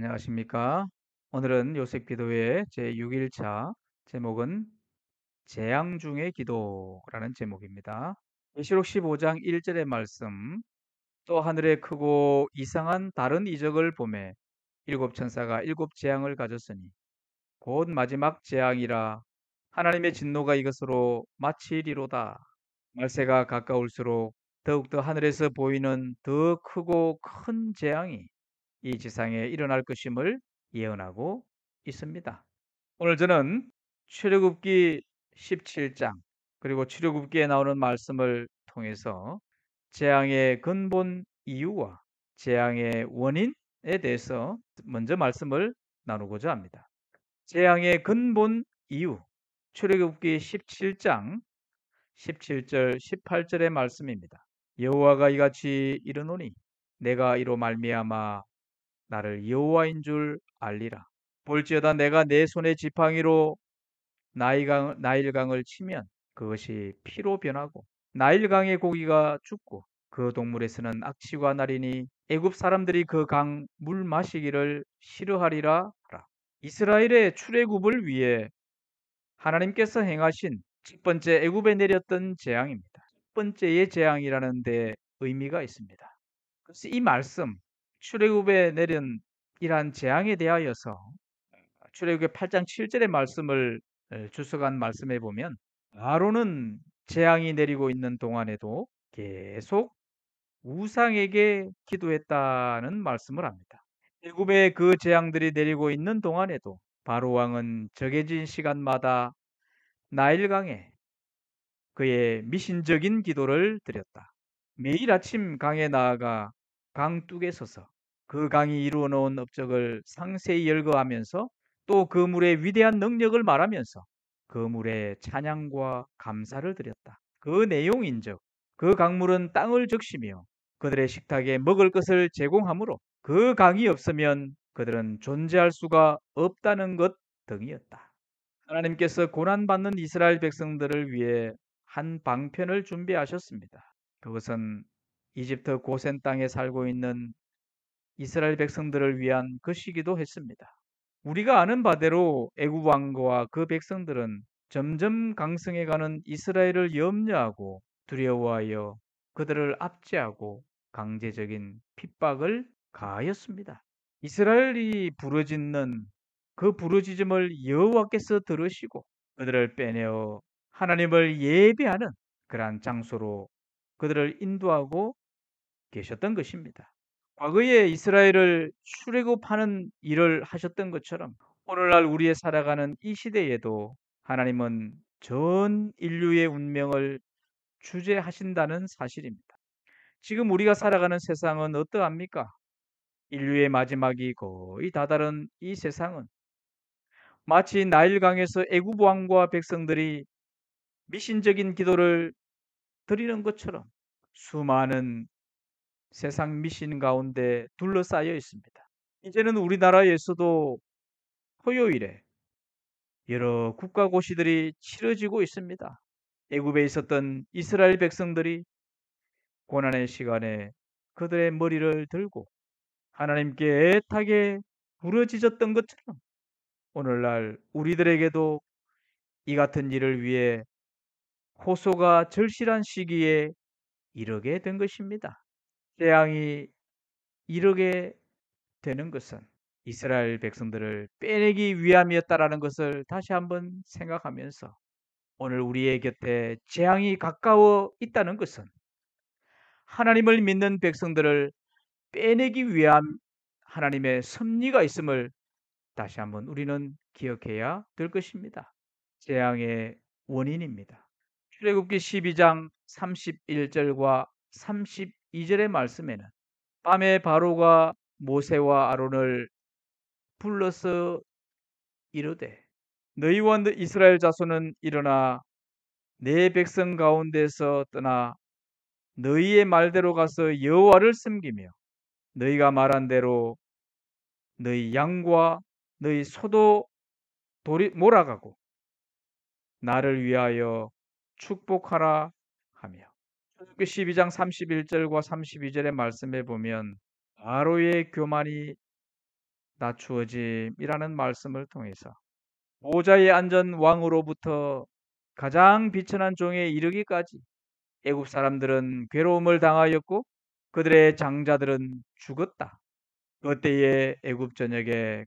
안녕하십니까? 오늘은 요셉기도의 제6일차 제목은 재앙 중의 기도라는 제목입니다. 계시록 15장 1절의 말씀, 또 하늘에 크고 이상한 다른 이적을 보매 일곱 천사가 일곱 재앙을 가졌으니 곧 마지막 재앙이라. 하나님의 진노가 이것으로 마치리로다. 말세가 가까울수록 더욱더 하늘에서 보이는 더 크고 큰 재앙이 이 지상에 일어날 것임을 예언하고 있습니다. 오늘 저는 출애굽기 17장 그리고 출애굽기에 나오는 말씀을 통해서 재앙의 근본 이유와 재앙의 원인에 대해서 먼저 말씀을 나누고자 합니다. 재앙의 근본 이유, 출애굽기 17장 17절 18절의 말씀입니다. 여호와가 이같이 이르노니 내가 이로 말미암아 나를 여호와인 줄 알리라. 볼지어다 내가 내 손의 지팡이로 나일강을 치면 그것이 피로 변하고 나일강의 고기가 죽고 그 동물에서는 악취가 나리니 애굽 사람들이 그 강 물 마시기를 싫어하리라 하라. 이스라엘의 출애굽을 위해 하나님께서 행하신 첫 번째 애굽에 내렸던 재앙입니다. 첫 번째의 재앙이라는 데 의미가 있습니다. 그래서 이 말씀 출애굽에 내린 이러한 재앙에 대하여서 출애굽기 8장 7절의 말씀을 주석한 말씀에 보면 아론은 재앙이 내리고 있는 동안에도 계속 우상에게 기도했다는 말씀을 합니다. 애굽에 그 재앙들이 내리고 있는 동안에도 바로 왕은 정해진 시간마다 나일강에 그의 미신적인 기도를 드렸다. 매일 아침 강에 나아가 강 뚝에 서서 그 강이 이루어 놓은 업적을 상세히 열거하면서 또 그 물의 위대한 능력을 말하면서 그 물에 찬양과 감사를 드렸다. 그 내용인즉 그 강물은 땅을 적시며 그들의 식탁에 먹을 것을 제공하므로 그 강이 없으면 그들은 존재할 수가 없다는 것 등이었다. 하나님께서 고난받는 이스라엘 백성들을 위해 한 방편을 준비하셨습니다. 그것은 이집트 고센 땅에 살고 있는 이스라엘 백성들을 위한 것이기도 했습니다. 우리가 아는 바대로 애굽 왕과 그 백성들은 점점 강성해가는 이스라엘을 염려하고 두려워하여 그들을 압제하고 강제적인 핍박을 가하였습니다. 이스라엘이 부르짖는 그 부르짖음을 여호와께서 들으시고 그들을 빼내어 하나님을 예배하는 그러한 장소로 그들을 인도하고 계셨던 것입니다. 과거에 이스라엘을 출애굽하는 일을 하셨던 것처럼 오늘날 우리의 살아가는 이 시대에도 하나님은 전 인류의 운명을 주재하신다는 사실입니다. 지금 우리가 살아가는 세상은 어떠합니까? 인류의 마지막이 거의 다다른 이 세상은 마치 나일강에서 애굽 왕과 백성들이 미신적인 기도를 드리는 것처럼 수많은 세상 미신 가운데 둘러싸여 있습니다. 이제는 우리나라에서도 토요일에 여러 국가고시들이 치러지고 있습니다. 애굽에 있었던 이스라엘 백성들이 고난의 시간에 그들의 머리를 들고 하나님께 애타게 부르짖었던 것처럼 오늘날 우리들에게도 이 같은 일을 위해 호소가 절실한 시기에 이르게 된 것입니다. 재앙이 이르게 되는 것은 이스라엘 백성들을 빼내기 위함이었다라는 것을 다시 한번 생각하면서 오늘 우리의 곁에 재앙이 가까워 있다는 것은 하나님을 믿는 백성들을 빼내기 위한 하나님의 섭리가 있음을 다시 한번 우리는 기억해야 될 것입니다. 재앙의 원인입니다. 출애굽기 12장 31절과 32절의 말씀에는 밤에 바로가 모세와 아론을 불러서 이르되 너희와 이스라엘 자손은 일어나 내 백성 가운데서 떠나 너희의 말대로 가서 여호와를 섬기며 너희가 말한 대로 너희 양과 너희 소도 몰아가고 나를 위하여 축복하라 하며 출애굽기 12장 31절과 32절의 말씀에 보면 바로의 교만이 낮추어짐이라는 말씀을 통해서 보좌에 앉은 왕으로부터 가장 비천한 종에 이르기까지 애굽 사람들은 괴로움을 당하였고 그들의 장자들은 죽었다. 그때에 애굽 전역에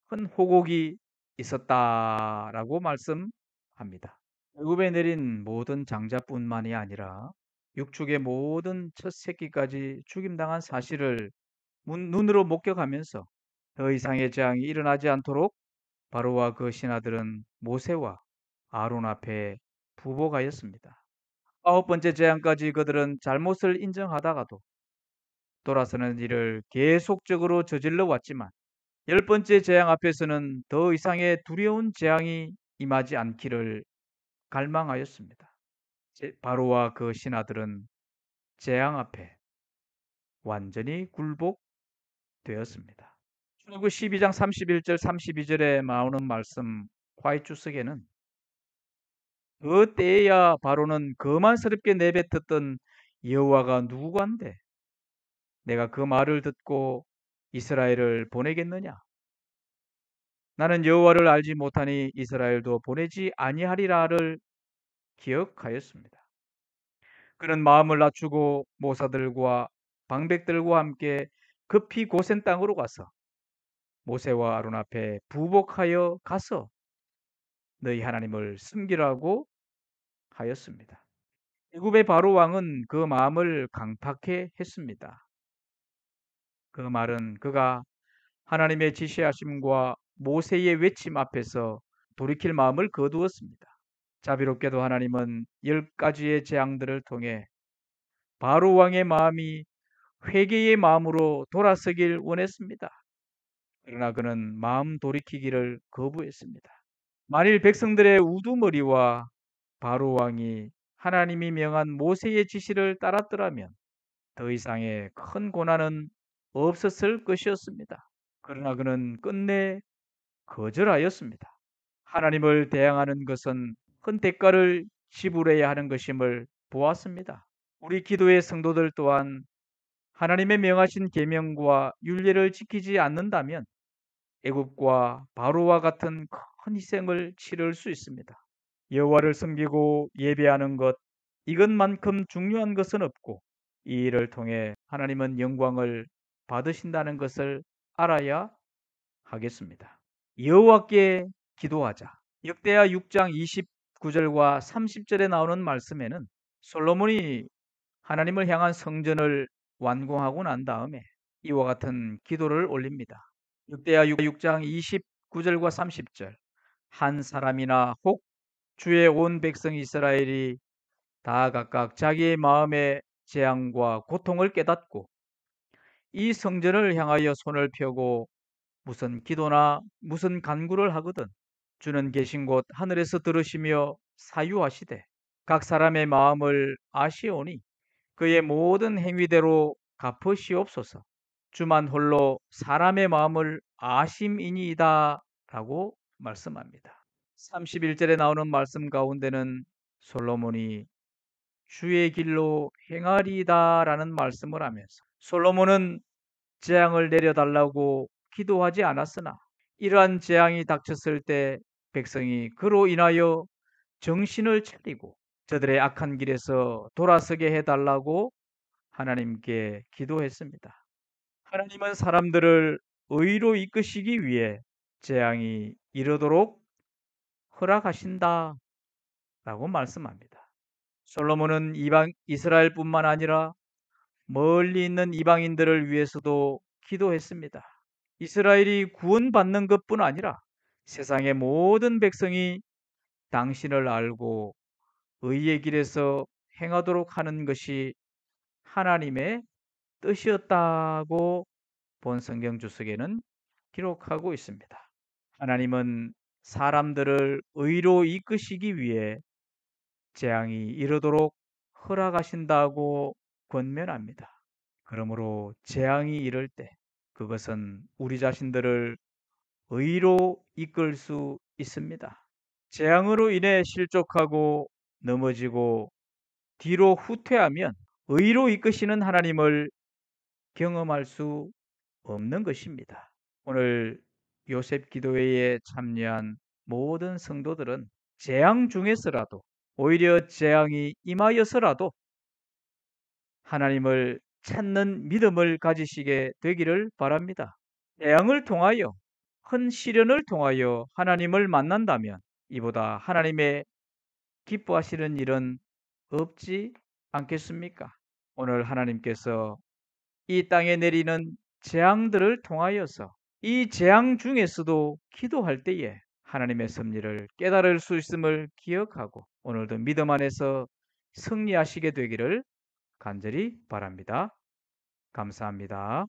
큰 호곡이 있었다라고 말씀합니다. 애굽에 내린 모든 장자뿐만이 아니라 육축의 모든 첫 새끼까지 죽임당한 사실을 눈으로 목격하면서 더 이상의 재앙이 일어나지 않도록 바로와 그 신하들은 모세와 아론 앞에 부복하였습니다. 아홉 번째 재앙까지 그들은 잘못을 인정하다가도 돌아서는 일을 계속적으로 저질러 왔지만 열 번째 재앙 앞에서는 더 이상의 두려운 재앙이 임하지 않기를 갈망하였습니다. 바로와 그 신하들은 재앙 앞에 완전히 굴복되었습니다. 출애굽 12장 31절 32절에 나오는 말씀 화이투석에는 그 때에야 바로는 거만스럽게 내뱉었던 여호와가 누구간데 내가 그 말을 듣고 이스라엘을 보내겠느냐? 나는 여호와를 알지 못하니 이스라엘도 보내지 아니하리라를 기억하였습니다. 그는 마음을 낮추고 모사들과 방백들과 함께 급히 고센 땅으로 가서 모세와 아론 앞에 부복하여 가서 너희 하나님을 섬기라고 하였습니다. 애굽의 바로 왕은 그 마음을 강팍해 했습니다. 그 말은 그가 하나님의 지시하심과 모세의 외침 앞에서 돌이킬 마음을 거두었습니다. 자비롭게도 하나님은 10가지의 재앙들을 통해 바로 왕의 마음이 회개의 마음으로 돌아서길 원했습니다. 그러나 그는 마음 돌이키기를 거부했습니다. 만일 백성들의 우두머리와 바로 왕이 하나님이 명한 모세의 지시를 따랐더라면 더 이상의 큰 고난은 없었을 것이었습니다. 그러나 그는 끝내 거절하였습니다. 하나님을 대항하는 것은 큰 대가를 지불해야 하는 것임을 보았습니다. 우리 기도의 성도들 또한 하나님의 명하신 계명과 율례를 지키지 않는다면 애굽과 바로와 같은 큰 희생을 치를 수 있습니다. 여호와를 섬기고 예배하는 것 이것만큼 중요한 것은 없고 이 일을 통해 하나님은 영광을 받으신다는 것을 알아야 하겠습니다. 여호와께 기도하자. 역대하 6장 29절과 30절에 나오는 말씀에는 솔로몬이 하나님을 향한 성전을 완공하고 난 다음에 이와 같은 기도를 올립니다. 역대하 6장 29절과 30절 한 사람이나 혹 주의 온 백성 이스라엘이 다 각각 자기의 마음의 재앙과 고통을 깨닫고 이 성전을 향하여 손을 펴고 무슨 기도나 무슨 간구를 하거든 주는 계신 곳 하늘에서 들으시며 사유하시되 각 사람의 마음을 아시오니 그의 모든 행위대로 갚으시옵소서. 주만 홀로 사람의 마음을 아심이니이다 라고 말씀합니다. 31절에 나오는 말씀 가운데는 솔로몬이 주의 길로 행하리이다 라는 말씀을 하면서 솔로몬은 재앙을 내려달라고 기도하지 않았으나 이러한 재앙이 닥쳤을 때 백성이 그로 인하여 정신을 차리고 저들의 악한 길에서 돌아서게 해달라고 하나님께 기도했습니다. 하나님은 사람들을 의로 이끄시기 위해 재앙이 이르도록 허락하신다 라고 말씀합니다. 솔로몬은 이스라엘뿐만 아니라 멀리 있는 이방인들을 위해서도 기도했습니다. 이스라엘이 구원받는 것뿐 아니라 세상의 모든 백성이 당신을 알고 의의 길에서 행하도록 하는 것이 하나님의 뜻이었다고 본 성경 주석에는 기록하고 있습니다. 하나님은 사람들을 의로 이끄시기 위해 재앙이 이르도록 허락하신다고 권면합니다. 그러므로 재앙이 이를 때 그것은 우리 자신들을 의로 이끌 수 있습니다. 재앙으로 인해 실족하고 넘어지고 뒤로 후퇴하면 의로 이끄시는 하나님을 경험할 수 없는 것입니다. 오늘 요셉 기도회에 참여한 모든 성도들은 재앙 중에서라도, 오히려 재앙이 임하여서라도 하나님을 찾는 믿음을 가지시게 되기를 바랍니다. 재앙을 통하여, 큰 시련을 통하여 하나님을 만난다면 이보다 하나님의 기뻐하시는 일은 없지 않겠습니까? 오늘 하나님께서 이 땅에 내리는 재앙들을 통하여서 이 재앙 중에서도 기도할 때에 하나님의 섭리를 깨달을 수 있음을 기억하고 오늘도 믿음 안에서 승리하시게 되기를 간절히 바랍니다. 감사합니다.